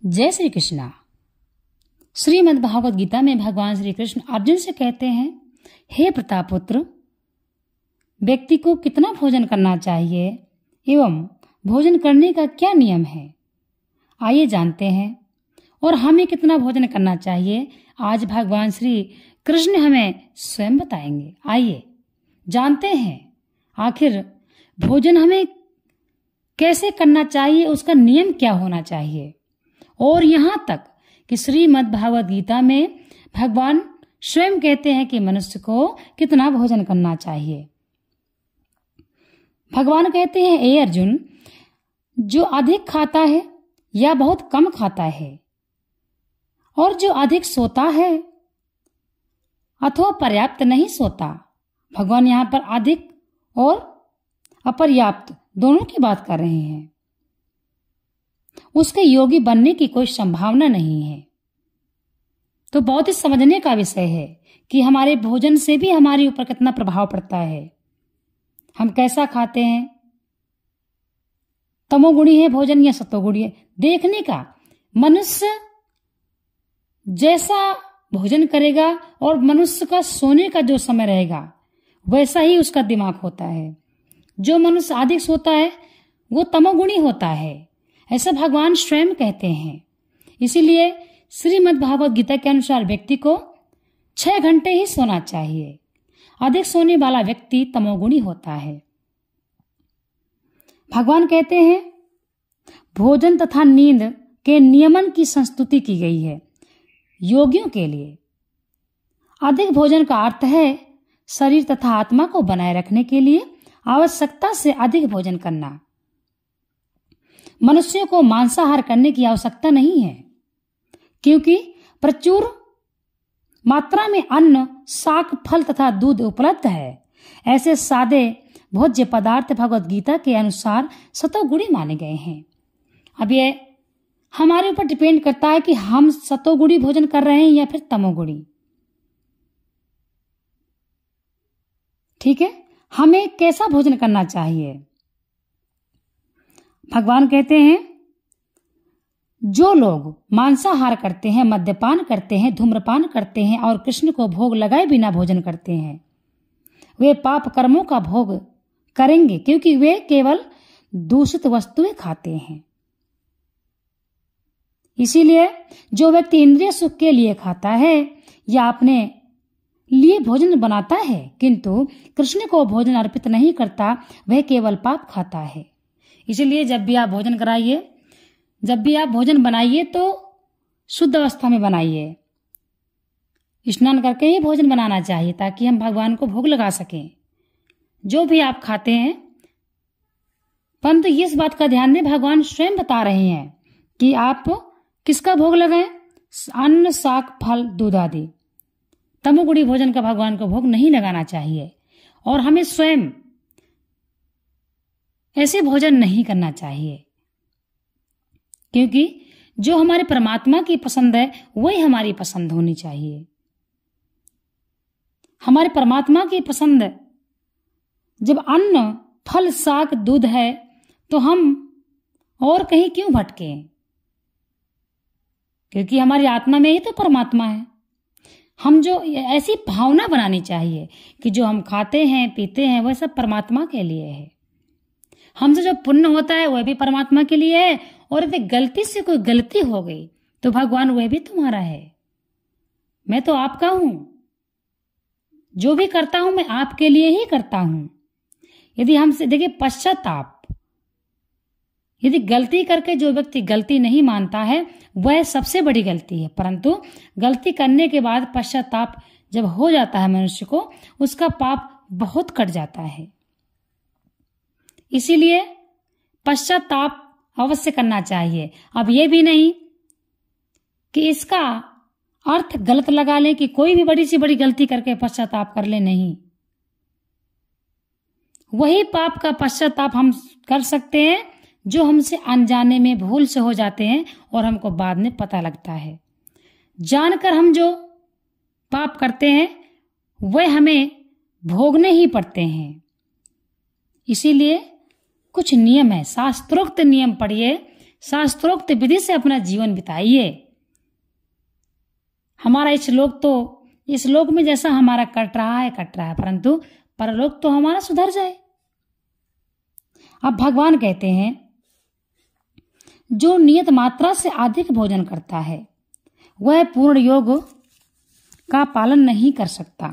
जय श्री कृष्णा। श्रीमद् भागवत गीता में भगवान श्री कृष्ण अर्जुन से कहते हैं, हे प्रतापपुत्र, व्यक्ति को कितना भोजन करना चाहिए एवं भोजन करने का क्या नियम है, आइए जानते हैं। और हमें कितना भोजन करना चाहिए आज भगवान श्री कृष्ण हमें स्वयं बताएंगे। आइए जानते हैं आखिर भोजन हमें कैसे करना चाहिए, उसका नियम क्या होना चाहिए। और यहाँ तक कि श्रीमद् भागवत गीता में भगवान स्वयं कहते हैं कि मनुष्य को कितना भोजन करना चाहिए। भगवान कहते हैं, हे अर्जुन, जो अधिक खाता है या बहुत कम खाता है और जो अधिक सोता है अथवा पर्याप्त नहीं सोता, भगवान यहाँ पर अधिक और अपर्याप्त दोनों की बात कर रहे हैं, उसके योगी बनने की कोई संभावना नहीं है। तो बहुत ही समझने का विषय है कि हमारे भोजन से भी हमारे ऊपर कितना प्रभाव पड़ता है, हम कैसा खाते हैं, तमोगुणी है भोजन या सतोगुणी है। देखने का मनुष्य जैसा भोजन करेगा और मनुष्य का सोने का जो समय रहेगा वैसा ही उसका दिमाग होता है। जो मनुष्य अधिक सोता है वो तमोगुणी होता है, ऐसा भगवान स्वयं कहते हैं। इसीलिए श्रीमद् भागवत गीता के अनुसार व्यक्ति को 6 घंटे ही सोना चाहिए। अधिक सोने वाला व्यक्ति तमोगुणी होता है। भगवान कहते हैं, भोजन तथा नींद के नियमन की संस्तुति की गई है योगियों के लिए। अधिक भोजन का अर्थ है शरीर तथा आत्मा को बनाए रखने के लिए आवश्यकता से अधिक भोजन करना। मनुष्यों को मांसाहार करने की आवश्यकता नहीं है, क्योंकि प्रचुर मात्रा में अन्न, शाक, फल तथा दूध उपलब्ध है। ऐसे सादे भोज्य पदार्थ भगवत गीता के अनुसार सतोगुणी माने गए हैं। अब ये हमारे ऊपर डिपेंड करता है कि हम सतोगुणी भोजन कर रहे हैं या फिर तमोगुणी। ठीक है, हमें कैसा भोजन करना चाहिए। भगवान कहते हैं, जो लोग मांसाहार करते हैं, मद्यपान करते हैं, धूम्रपान करते हैं और कृष्ण को भोग लगाए बिना भोजन करते हैं, वे पाप कर्मों का भोग करेंगे, क्योंकि वे केवल दूषित वस्तुएं खाते हैं। इसीलिए जो व्यक्ति इंद्रिय सुख के लिए खाता है या अपने लिए भोजन बनाता है किंतु कृष्ण को भोजन अर्पित नहीं करता, वह केवल पाप खाता है। इसलिए जब भी आप भोजन कराइए, जब भी आप भोजन बनाइए तो शुद्ध अवस्था में बनाइए। स्नान करके ही भोजन बनाना चाहिए ताकि हम भगवान को भोग लगा सकें जो भी आप खाते हैं। परंतु इस बात का ध्यान दें, भगवान स्वयं बता रहे हैं कि आप किसका भोग लगाएं, अन्न, शाक, फल, दूध आदि। तमोगुणी भोजन का भगवान को भोग नहीं लगाना चाहिए और हमें स्वयं ऐसे भोजन नहीं करना चाहिए, क्योंकि जो हमारे परमात्मा की पसंद है वही हमारी पसंद होनी चाहिए। हमारे परमात्मा की पसंद जब अन्न, फल, शाक, दूध है तो हम और कहीं क्यों भटके, क्योंकि हमारी आत्मा में ही तो परमात्मा है। हम जो ऐसी भावना बनानी चाहिए कि जो हम खाते हैं, पीते हैं, वह सब परमात्मा के लिए है। हमसे जो पुण्य होता है वह भी परमात्मा के लिए है, और यदि गलती से कोई गलती हो गई तो भगवान वह भी तुम्हारा है। मैं तो आपका हूं, जो भी करता हूं मैं आपके लिए ही करता हूं। यदि हमसे देखिए पश्चाताप, यदि गलती करके जो व्यक्ति गलती नहीं मानता है वह सबसे बड़ी गलती है, परंतु गलती करने के बाद पश्चाताप जब हो जाता है मनुष्य को, उसका पाप बहुत कट जाता है। इसीलिए पश्चाताप अवश्य करना चाहिए। अब यह भी नहीं कि इसका अर्थ गलत लगा लें कि कोई भी बड़ी सी बड़ी गलती करके पश्चाताप कर ले, नहीं। वही पाप का पश्चाताप हम कर सकते हैं जो हमसे अनजाने में भूल से हो जाते हैं और हमको बाद में पता लगता है। जानकर हम जो पाप करते हैं वह हमें भोगने ही पड़ते हैं। इसीलिए कुछ नियम है, शास्त्रोक्त नियम पढ़िए, शास्त्रोक्त विधि से अपना जीवन बिताइए। हमारा इस लोक में जैसा हमारा कट रहा है, परंतु परलोक तो हमारा सुधर जाए। अब भगवान कहते हैं, जो नियत मात्रा से अधिक भोजन करता है वह पूर्ण योग का पालन नहीं कर सकता।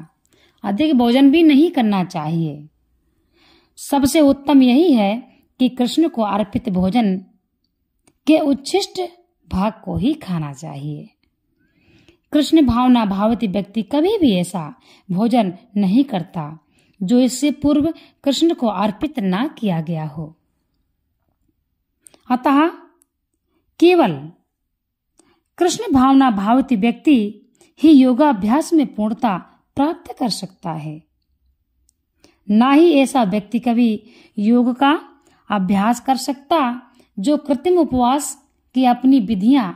अधिक भोजन भी नहीं करना चाहिए। सबसे उत्तम यही है कि कृष्ण को अर्पित भोजन के उच्छिष्ट भाग को ही खाना चाहिए। कृष्ण भावना भावती व्यक्ति कभी भी ऐसा भोजन नहीं करता जो इससे पूर्व कृष्ण को अर्पित ना किया गया हो। अतः केवल कृष्ण भावना भावती व्यक्ति ही योगाभ्यास में पूर्णता प्राप्त कर सकता है। ना ही ऐसा व्यक्ति कभी योग का अभ्यास कर सकता जो कृत्रिम उपवास की अपनी विधियां